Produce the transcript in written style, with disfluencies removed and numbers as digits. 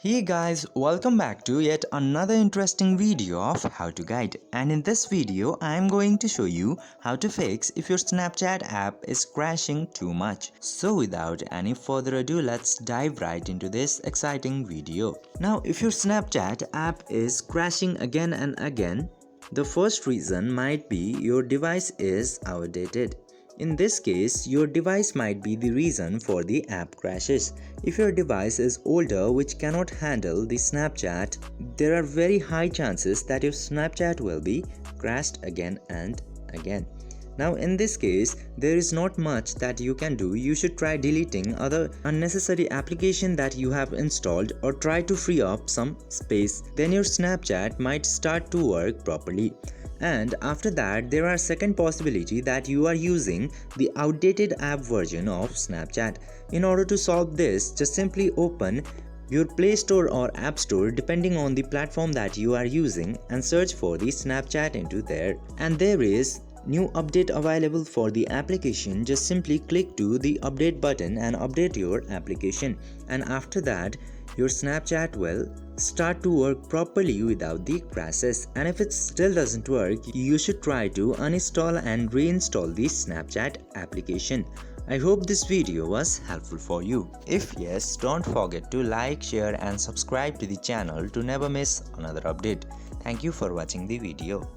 Hey guys, welcome back to yet another interesting video of How to Guide, and in this video I am going to show you how to fix if your Snapchat app is crashing too much. So without any further ado, let's dive right into this exciting video. Now if your Snapchat app is crashing again and again, the first reason might be your device is outdated. In this case, your device might be the reason for the app crashes. If your device is older which cannot handle the Snapchat, there are very high chances that your Snapchat will be crashed again and again. Now in this case, there is not much that you can do. You should try deleting other unnecessary application that you have installed or try to free up some space. Then your Snapchat might start to work properly. And after that, there are second possibility that you are using the outdated app version of Snapchat. In order to solve this, just simply open your Play Store or App Store depending on the platform that you are using and search for the Snapchat into there. And there is new update available for the application. Just simply click to the update button and update your application, and after that your Snapchat will start to work properly without the crashes. And if it still doesn't work, you should try to uninstall and reinstall the Snapchat application. I hope this video was helpful for you. If yes, don't forget to like, share and subscribe to the channel to never miss another update. Thank you for watching the video.